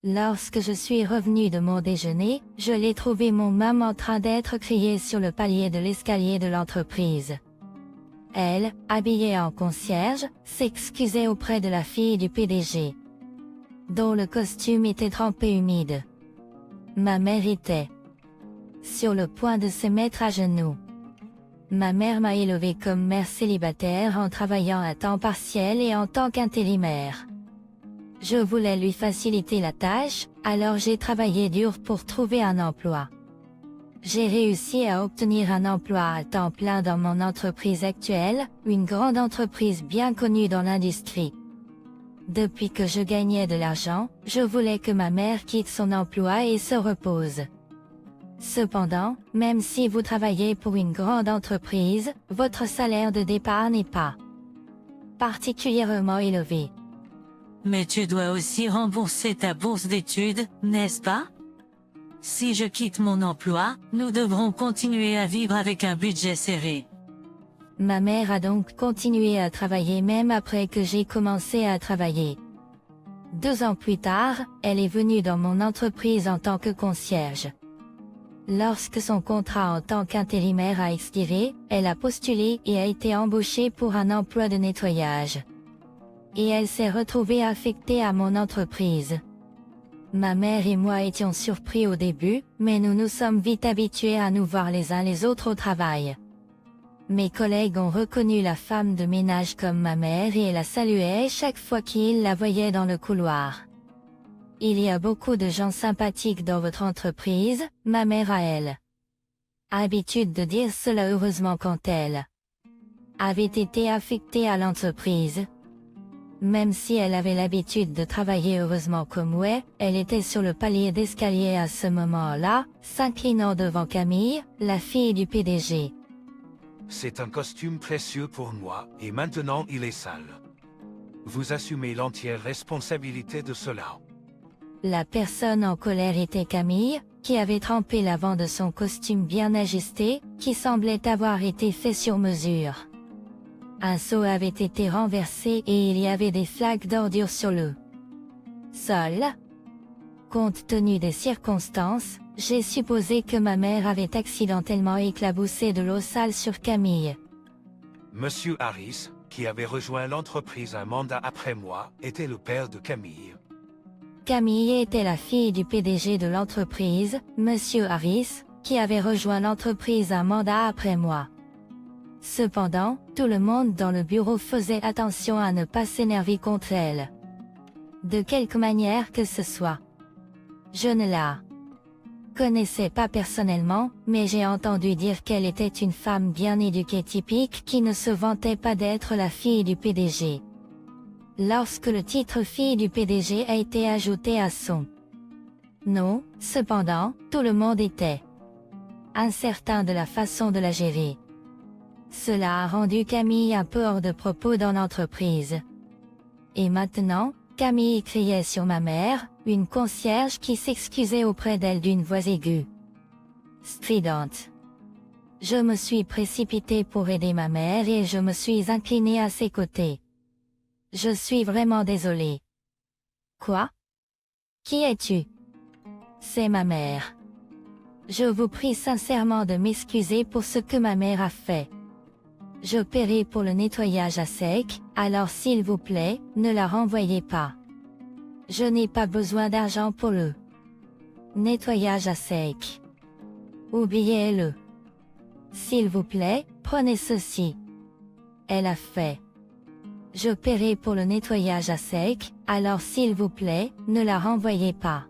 Lorsque je suis revenue de mon déjeuner, je l'ai trouvé mon maman en train d'être criée sur le palier de l'escalier de l'entreprise. Elle, habillée en concierge, s'excusait auprès de la fille du PDG, dont le costume était trempé humide. Ma mère était sur le point de se mettre à genoux. Ma mère m'a élevée comme mère célibataire en travaillant à temps partiel et en tant qu'intérimaire. Je voulais lui faciliter la tâche, alors j'ai travaillé dur pour trouver un emploi. J'ai réussi à obtenir un emploi à temps plein dans mon entreprise actuelle, une grande entreprise bien connue dans l'industrie. Depuis que je gagnais de l'argent, je voulais que ma mère quitte son emploi et se repose. Cependant, même si vous travaillez pour une grande entreprise, votre salaire de départ n'est pas particulièrement élevé. Mais tu dois aussi rembourser ta bourse d'études, n'est-ce pas? Si je quitte mon emploi, nous devrons continuer à vivre avec un budget serré. Ma mère a donc continué à travailler même après que j'ai commencé à travailler. 2 ans plus tard, elle est venue dans mon entreprise en tant que concierge. Lorsque son contrat en tant qu'intérimaire a expiré, elle a postulé et a été embauchée pour un emploi de nettoyage. Et elle s'est retrouvée affectée à mon entreprise. Ma mère et moi étions surpris au début, mais nous nous sommes vite habitués à nous voir les uns les autres au travail. Mes collègues ont reconnu la femme de ménage comme ma mère et la saluaient chaque fois qu'ils la voyaient dans le couloir. Il y a beaucoup de gens sympathiques dans votre entreprise, ma mère a elle habitude de dire cela heureusement quand elle avait été affectée à l'entreprise. Même si elle avait l'habitude de travailler heureusement comme ouais, elle était sur le palier d'escalier à ce moment-là, s'inclinant devant Camille, la fille du PDG. C'est un costume précieux pour moi, et maintenant il est sale. Vous assumez l'entière responsabilité de cela. La personne en colère était Camille, qui avait trempé l'avant de son costume bien ajusté, qui semblait avoir été fait sur mesure. Un seau avait été renversé et il y avait des flaques d'ordures sur le sol. Compte tenu des circonstances, j'ai supposé que ma mère avait accidentellement éclaboussé de l'eau sale sur Camille. Monsieur Harris, qui avait rejoint l'entreprise un mandat après moi, était le père de Camille. Camille était la fille du PDG de l'entreprise, Monsieur Harris, qui avait rejoint l'entreprise un mandat après moi. Cependant, tout le monde dans le bureau faisait attention à ne pas s'énerver contre elle. De quelque manière que ce soit. Je ne la connaissais pas personnellement, mais j'ai entendu dire qu'elle était une femme bien éduquée typique qui ne se vantait pas d'être la fille du PDG. Lorsque le titre fille du PDG a été ajouté à son nom, cependant, tout le monde était incertain de la façon de la gérer. Cela a rendu Camille un peu hors de propos dans l'entreprise. Et maintenant, Camille criait sur ma mère, une concierge qui s'excusait auprès d'elle d'une voix aiguë, stridente. Je me suis précipitée pour aider ma mère et je me suis inclinée à ses côtés. Je suis vraiment désolée. Quoi? Qui es-tu? C'est ma mère. Je vous prie sincèrement de m'excuser pour ce que ma mère a fait. Je paierai pour le nettoyage à sec, alors s'il vous plaît, ne la renvoyez pas. Je n'ai pas besoin d'argent pour le nettoyage à sec. Oubliez-le. S'il vous plaît, prenez ceci. Elle a fait. Je paierai pour le nettoyage à sec, alors s'il vous plaît, ne la renvoyez pas.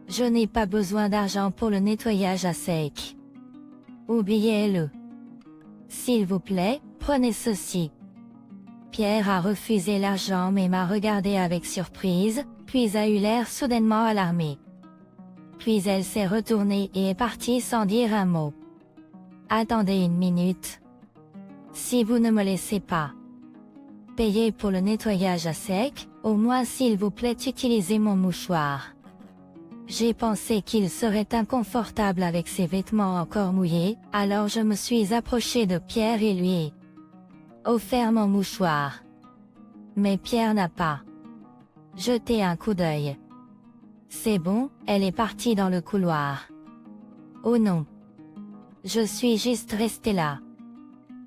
Je n'ai pas besoin d'argent pour le nettoyage à sec. Oubliez-le. S'il vous plaît, prenez ceci. Pierre a refusé l'argent mais m'a regardé avec surprise, puis a eu l'air soudainement alarmé. Puis elle s'est retournée et est partie sans dire un mot. Attendez une minute. Si vous ne me laissez pas payer pour le nettoyage à sec, au moins s'il vous plaît utilisez mon mouchoir. J'ai pensé qu'il serait inconfortable avec ses vêtements encore mouillés, alors je me suis approchée de Pierre et lui ai offert mon mouchoir. Mais Pierre n'a pas jeté un coup d'œil. C'est bon, elle est partie dans le couloir. Oh non. Je suis juste restée là.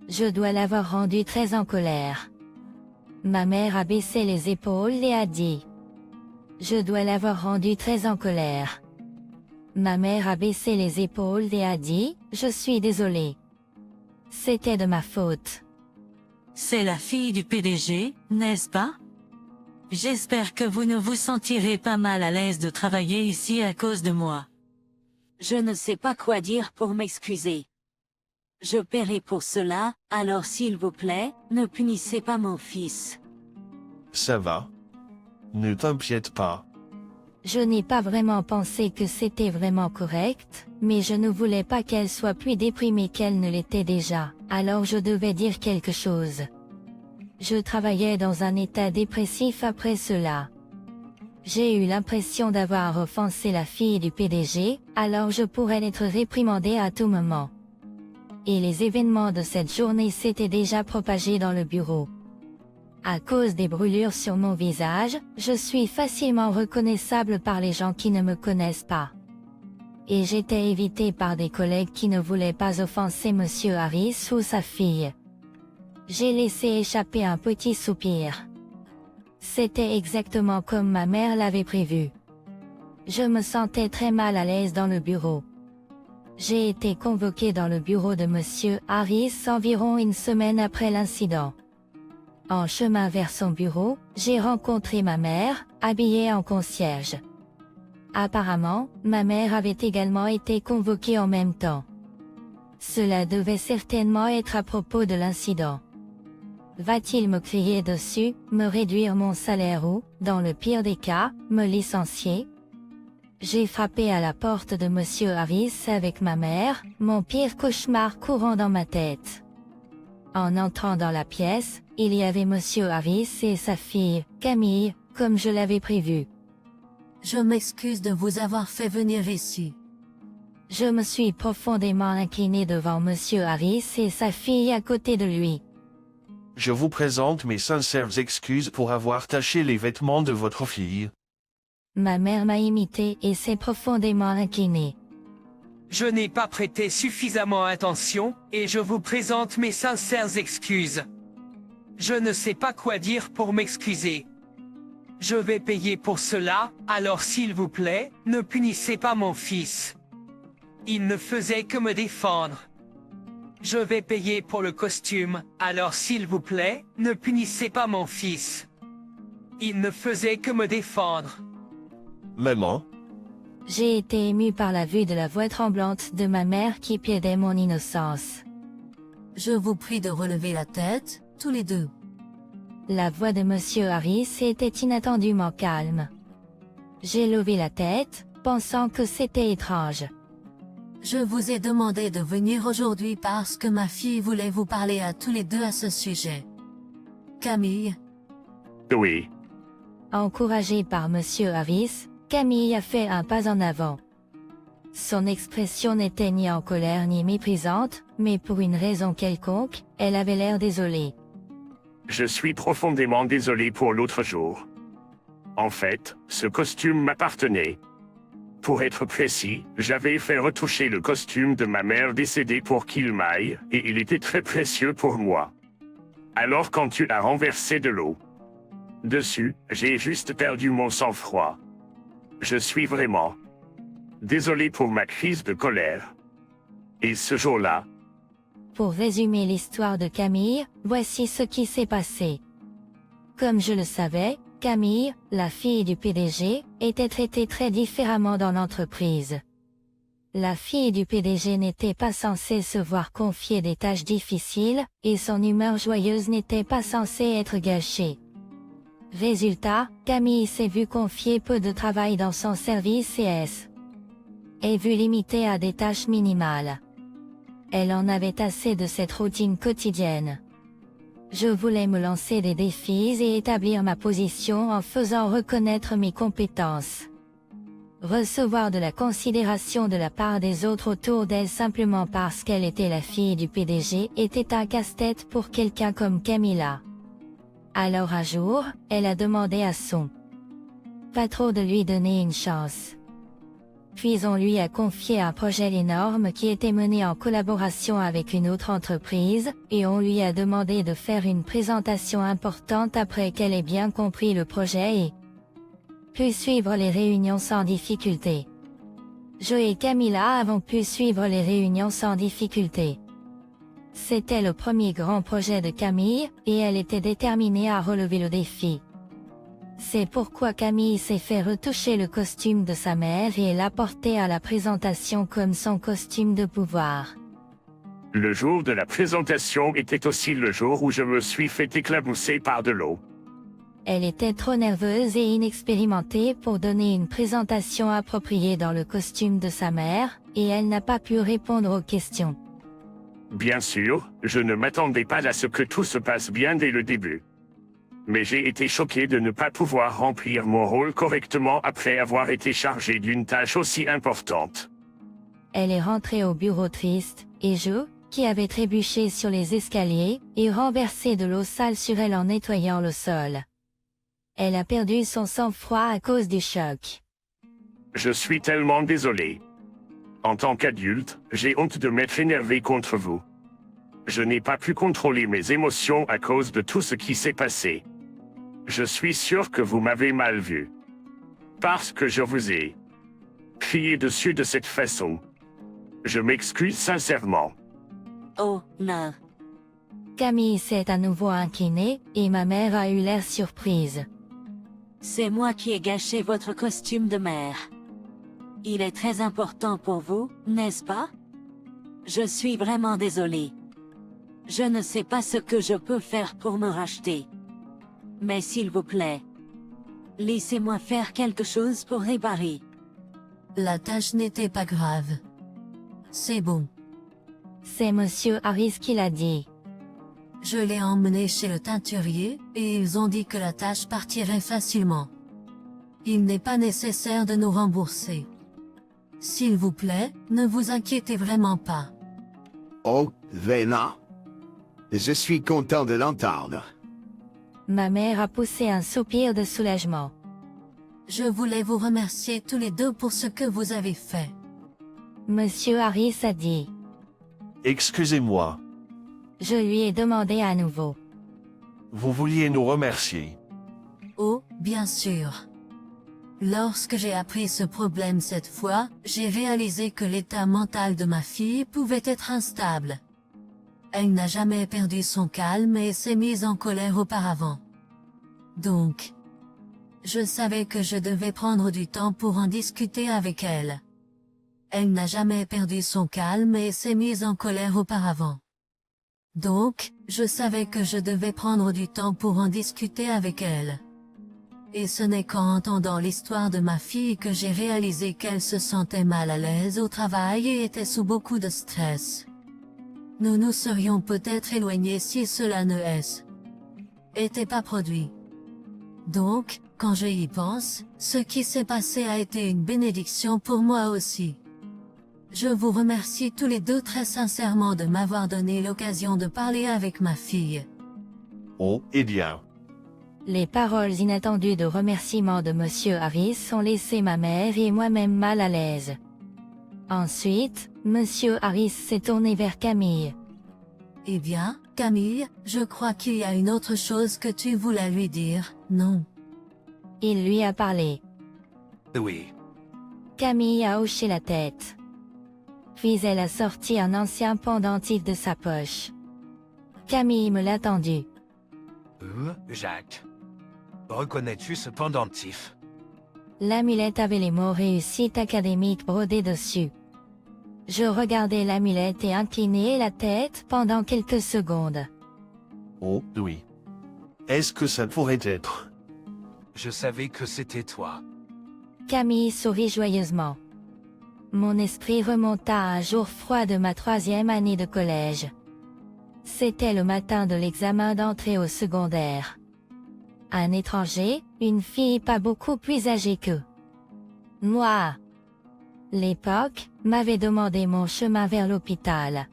Je dois l'avoir rendue très en colère. Ma mère a baissé les épaules et a dit. Je dois l'avoir rendue très en colère. Ma mère a baissé les épaules et a dit, je suis désolée. C'était de ma faute. C'est la fille du PDG, n'est-ce pas? J'espère que vous ne vous sentirez pas mal à l'aise de travailler ici à cause de moi. Je ne sais pas quoi dire pour m'excuser. Je paierai pour cela, alors s'il vous plaît, ne punissez pas mon fils. Ça va. Ne t'inquiète pas. Je n'ai pas vraiment pensé que c'était vraiment correct, mais je ne voulais pas qu'elle soit plus déprimée qu'elle ne l'était déjà, alors je devais dire quelque chose. Je travaillais dans un état dépressif après cela. J'ai eu l'impression d'avoir offensé la fille du PDG, alors je pourrais être réprimandée à tout moment. Et les événements de cette journée s'étaient déjà propagés dans le bureau. À cause des brûlures sur mon visage, je suis facilement reconnaissable par les gens qui ne me connaissent pas. Et j'étais évitée par des collègues qui ne voulaient pas offenser Monsieur Harris ou sa fille. J'ai laissé échapper un petit soupir. C'était exactement comme ma mère l'avait prévu. Je me sentais très mal à l'aise dans le bureau. J'ai été convoquée dans le bureau de Monsieur Harris environ une semaine après l'incident. En chemin vers son bureau, j'ai rencontré ma mère, habillée en concierge. Apparemment, ma mère avait également été convoquée en même temps. Cela devait certainement être à propos de l'incident. Va-t-il me crier dessus, me réduire mon salaire ou, dans le pire des cas, me licencier? J'ai frappé à la porte de Monsieur Harris avec ma mère, mon pire cauchemar courant dans ma tête. En entrant dans la pièce, il y avait Monsieur Harris et sa fille, Camille, comme je l'avais prévu. Je m'excuse de vous avoir fait venir ici. Je me suis profondément inclinée devant Monsieur Harris et sa fille à côté de lui. Je vous présente mes sincères excuses pour avoir taché les vêtements de votre fille. Ma mère m'a imité et s'est profondément inclinée. Je n'ai pas prêté suffisamment attention, et je vous présente mes sincères excuses. Je ne sais pas quoi dire pour m'excuser. Je vais payer pour cela, alors s'il vous plaît, ne punissez pas mon fils. Il ne faisait que me défendre. Je vais payer pour le costume, alors s'il vous plaît, ne punissez pas mon fils. Il ne faisait que me défendre. Maman, J'ai été émue par la vue de la voix tremblante de ma mère qui plaidait mon innocence. Je vous prie de relever la tête, tous les deux. La voix de Monsieur Harris était inattendument calme. J'ai levé la tête, pensant que c'était étrange. Je vous ai demandé de venir aujourd'hui parce que ma fille voulait vous parler à tous les deux à ce sujet. Camille, Oui, Encouragée par Monsieur Harris, Camille a fait un pas en avant. Son expression n'était ni en colère ni méprisante, mais pour une raison quelconque, elle avait l'air désolée. je suis profondément désolé pour l'autre jour. En fait, ce costume m'appartenait. Pour être précis, j'avais fait retoucher le costume de ma mère décédée pour qu'il m'aille, et il était très précieux pour moi. Alors quand tu as renversé de l'eau dessus, j'ai juste perdu mon sang-froid. Je suis vraiment désolé pour ma crise de colère. Et ce jour-là, Pour résumer l'histoire de Camille, voici ce qui s'est passé. Comme je le savais, Camille, la fille du PDG, était traitée très différemment dans l'entreprise. La fille du PDG n'était pas censée se voir confier des tâches difficiles, et son humeur joyeuse n'était pas censée être gâchée. Résultat, Camille s'est vue confier peu de travail dans son service et est vue limitée à des tâches minimales. Elle en avait assez de cette routine quotidienne. Je voulais me lancer des défis et établir ma position en faisant reconnaître mes compétences. Recevoir de la considération de la part des autres autour d'elle simplement parce qu'elle était la fille du PDG était un casse-tête pour quelqu'un comme Camilla. Alors un jour, elle a demandé à son pas trop de lui donner une chance. Puis on lui a confié un projet énorme qui était mené en collaboration avec une autre entreprise, et on lui a demandé de faire une présentation importante après qu'elle ait bien compris le projet et pu suivre les réunions sans difficulté. Jo et Camilla avons pu suivre les réunions sans difficulté. C'était le premier grand projet de Camille, et elle était déterminée à relever le défi. C'est pourquoi Camille s'est fait retoucher le costume de sa mère et l'a porté à la présentation comme son costume de pouvoir. Le jour de la présentation était aussi le jour où je me suis fait éclabousser par de l'eau. Elle était trop nerveuse et inexpérimentée pour donner une présentation appropriée dans le costume de sa mère, et elle n'a pas pu répondre aux questions. Bien sûr, je ne m'attendais pas à ce que tout se passe bien dès le début. Mais j'ai été choqué de ne pas pouvoir remplir mon rôle correctement après avoir été chargé d'une tâche aussi importante. Elle est rentrée au bureau triste, et Jo, qui avait trébuché sur les escaliers, et renversé de l'eau sale sur elle en nettoyant le sol. Elle a perdu son sang-froid à cause du choc. Je suis tellement désolé. En tant qu'adulte, j'ai honte de m'être énervé contre vous. Je n'ai pas pu contrôler mes émotions à cause de tout ce qui s'est passé. Je suis sûr que vous m'avez mal vu. Parce que je vous ai crié dessus de cette façon. Je m'excuse sincèrement. Oh, non. Camille s'est à nouveau inclinée, et ma mère a eu l'air surprise. C'est moi qui ai gâché votre costume de mère. Il est très important pour vous, n'est-ce pas? Je suis vraiment désolée. Je ne sais pas ce que je peux faire pour me racheter. Mais s'il vous plaît, laissez-moi faire quelque chose pour réparer. La tâche n'était pas grave. C'est bon. C'est Monsieur Harris qui l'a dit. Je l'ai emmené chez le teinturier, et ils ont dit que la tâche partirait facilement. Il n'est pas nécessaire de nous rembourser. S'il vous plaît, ne vous inquiétez vraiment pas. Oh, Vena. Je suis content de l'entendre. Ma mère a poussé un soupir de soulagement. Je voulais vous remercier tous les deux pour ce que vous avez fait. Monsieur Harris a dit. Excusez-moi. Je lui ai demandé à nouveau. Vous vouliez nous remercier. Oh, bien sûr. Lorsque j'ai appris ce problème cette fois, j'ai réalisé que l'état mental de ma fille pouvait être instable. Elle n'a jamais perdu son calme et s'est mise en colère auparavant. Donc, je savais que je devais prendre du temps pour en discuter avec elle. Elle n'a jamais perdu son calme et s'est mise en colère auparavant. Donc, je savais que je devais prendre du temps pour en discuter avec elle. Et ce n'est qu'en entendant l'histoire de ma fille que j'ai réalisé qu'elle se sentait mal à l'aise au travail et était sous beaucoup de stress. Nous nous serions peut-être éloignés si cela ne était pas produit. Donc, quand je y pense, ce qui s'est passé a été une bénédiction pour moi aussi. Je vous remercie tous les deux très sincèrement de m'avoir donné l'occasion de parler avec ma fille. Oh, eh bien. Les paroles inattendues de remerciement de Monsieur Harris ont laissé ma mère et moi-même mal à l'aise. Ensuite, Monsieur Harris s'est tourné vers Camille. Eh bien, Camille, je crois qu'il y a une autre chose que tu voulais lui dire, non? Il lui a parlé. Oui. Camille a hoché la tête. Puis elle a sorti un ancien pendentif de sa poche. Camille me l'a tendu. Jacques. Reconnais-tu ce pendentif? L'amulette avait les mots réussite académique brodés dessus. Je regardais l'amulette et inclinais la tête pendant quelques secondes. Oh, oui. Est-ce que ça pourrait être? Je savais que c'était toi. Camille sourit joyeusement. Mon esprit remonta à un jour froid de ma 3e année de collège. C'était le matin de l'examen d'entrée au secondaire. Un étranger, une fille pas beaucoup plus âgée que moi. L'époque, m'avait demandé mon chemin vers l'hôpital.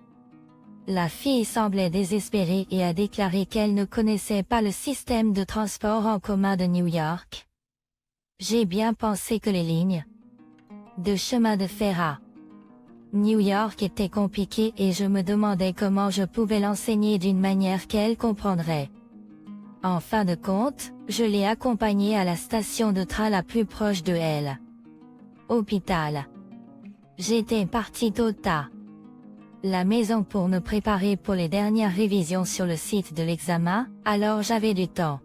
La fille semblait désespérée et a déclaré qu'elle ne connaissait pas le système de transport en commun de New York. J'ai bien pensé que les lignes de chemin de fer à New York étaient compliquées et je me demandais comment je pouvais l'enseigner d'une manière qu'elle comprendrait. En fin de compte, je l'ai accompagnée à la station de train la plus proche de elle. Hôpital. J'étais parti tôt tard. La maison pour me préparer pour les dernières révisions sur le site de l'examen, alors j'avais du temps.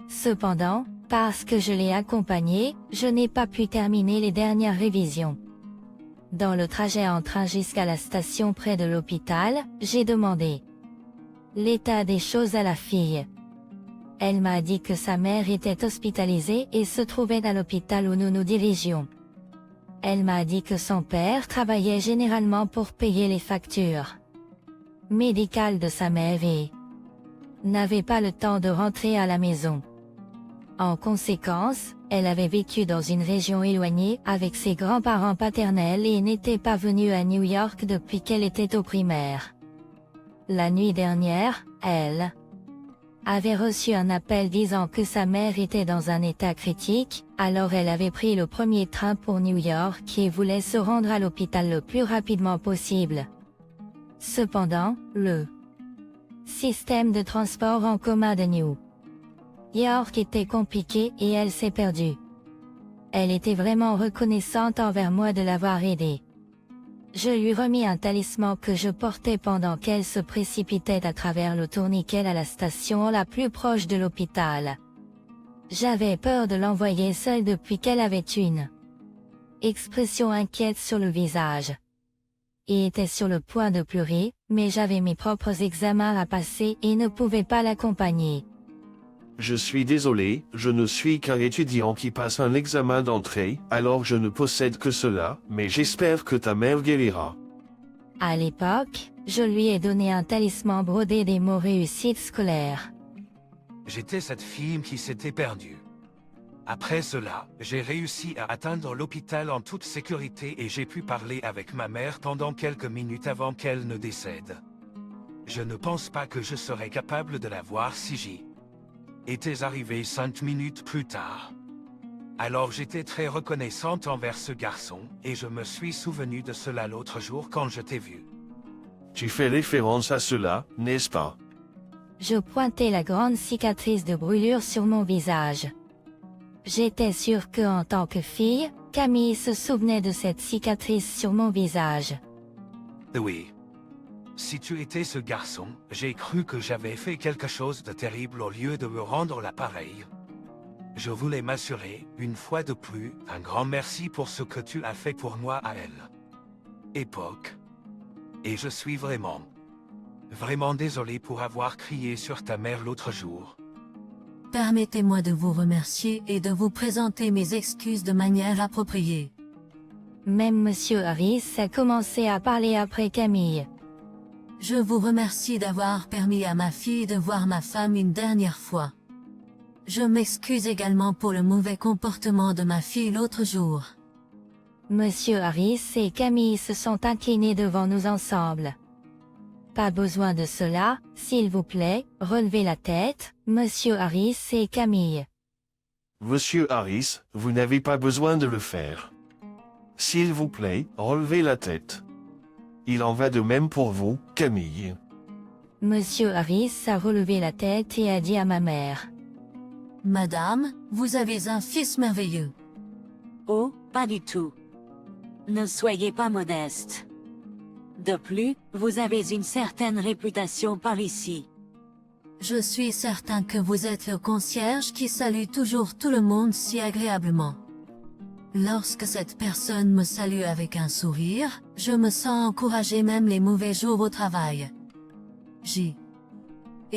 Cependant, parce que je l'ai accompagnée, je n'ai pas pu terminer les dernières révisions. Dans le trajet en train jusqu'à la station près de l'hôpital, j'ai demandé l'état des choses à la fille. Elle m'a dit que sa mère était hospitalisée et se trouvait à l'hôpital où nous nous dirigions. Elle m'a dit que son père travaillait généralement pour payer les factures médicales de sa mère et n'avait pas le temps de rentrer à la maison. En conséquence, elle avait vécu dans une région éloignée avec ses grands-parents paternels et n'était pas venue à New York depuis qu'elle était au primaire. La nuit dernière, elle avait reçu un appel disant que sa mère était dans un état critique, alors elle avait pris le premier train pour New York et voulait se rendre à l'hôpital le plus rapidement possible. Cependant, le système de transport en commun de New York était compliqué et elle s'est perdue. Elle était vraiment reconnaissante envers moi de l'avoir aidée. Je lui remis un talisman que je portais pendant qu'elle se précipitait à travers le tourniquet à la station la plus proche de l'hôpital. J'avais peur de l'envoyer seule depuis qu'elle avait une expression inquiète sur le visage et était sur le point de pleurer, mais j'avais mes propres examens à passer et ne pouvais pas l'accompagner. Je suis désolé, je ne suis qu'un étudiant qui passe un examen d'entrée, alors je ne possède que cela, mais j'espère que ta mère guérira. À l'époque, je lui ai donné un talisman brodé des mots réussite scolaire. J'étais cette fille qui s'était perdue. Après cela, j'ai réussi à atteindre l'hôpital en toute sécurité et j'ai pu parler avec ma mère pendant quelques minutes avant qu'elle ne décède. Je ne pense pas que je serais capable de la voir si j'y étais arrivé 5 minutes plus tard. Alors j'étais très reconnaissante envers ce garçon, et je me suis souvenu de cela l'autre jour quand je t'ai vu. Tu fais référence à cela, n'est-ce pas? Je pointais la grande cicatrice de brûlure sur mon visage. J'étais sûre que en tant que fille, Camille se souvenait de cette cicatrice sur mon visage. Oui. Si tu étais ce garçon, j'ai cru que j'avais fait quelque chose de terrible au lieu de me rendre l'appareil. Je voulais m'assurer, une fois de plus, un grand merci pour ce que tu as fait pour moi à elle. Époque. Et je suis vraiment désolé pour avoir crié sur ta mère l'autre jour. Permettez-moi de vous remercier et de vous présenter mes excuses de manière appropriée. Même Monsieur Harris a commencé à parler après Camille. Je vous remercie d'avoir permis à ma fille de voir ma femme une dernière fois. Je m'excuse également pour le mauvais comportement de ma fille l'autre jour. Monsieur Harris et Camille se sont inclinés devant nous ensemble. Pas besoin de cela, s'il vous plaît, relevez la tête, Monsieur Harris et Camille. Monsieur Harris, vous n'avez pas besoin de le faire. S'il vous plaît, relevez la tête. Il en va de même pour vous, Camille. Monsieur Harris a relevé la tête et a dit à ma mère. Madame, vous avez un fils merveilleux. Oh, pas du tout. Ne soyez pas modeste. De plus, vous avez une certaine réputation par ici. Je suis certain que vous êtes le concierge qui salue toujours tout le monde si agréablement. Lorsque cette personne me salue avec un sourire, je me sens encouragé même les mauvais jours au travail. J'ai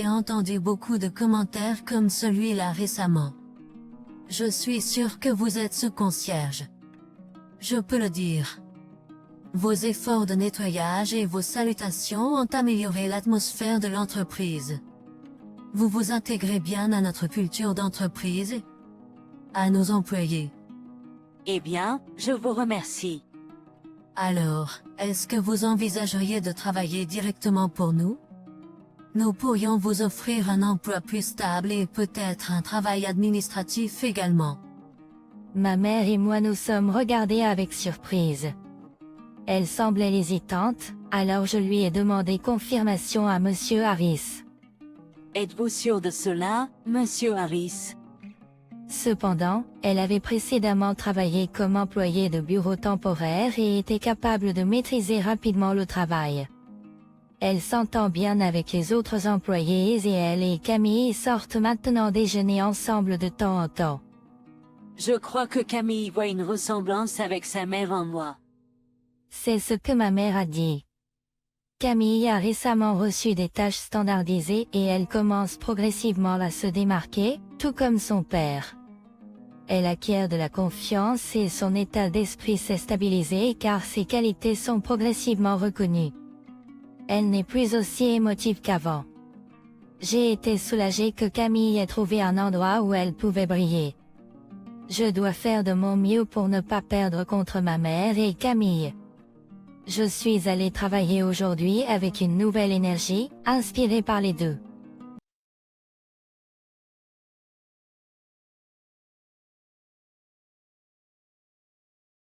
entendu beaucoup de commentaires comme celui-là récemment. Je suis sûr que vous êtes ce concierge. Je peux le dire. Vos efforts de nettoyage et vos salutations ont amélioré l'atmosphère de l'entreprise. Vous vous intégrez bien à notre culture d'entreprise, à nos employés. Eh bien, je vous remercie. Alors, est-ce que vous envisageriez de travailler directement pour nous? Nous pourrions vous offrir un emploi plus stable et peut-être un travail administratif également. Ma mère et moi nous sommes regardés avec surprise. Elle semblait hésitante, alors je lui ai demandé confirmation à Monsieur Harris. Êtes-vous sûr de cela, Monsieur Harris? Cependant, elle avait précédemment travaillé comme employée de bureau temporaire et était capable de maîtriser rapidement le travail. Elle s'entend bien avec les autres employés et elle et Camille sortent maintenant déjeuner ensemble de temps en temps. Je crois que Camille voit une ressemblance avec sa mère en moi. C'est ce que ma mère a dit. Camille a récemment reçu des tâches standardisées et elle commence progressivement à se démarquer, tout comme son père. Elle acquiert de la confiance et son état d'esprit s'est stabilisé car ses qualités sont progressivement reconnues. Elle n'est plus aussi émotive qu'avant. J'ai été soulagée que Camille ait trouvé un endroit où elle pouvait briller. Je dois faire de mon mieux pour ne pas perdre contre ma mère et Camille. Je suis allée travailler aujourd'hui avec une nouvelle énergie, inspirée par les deux.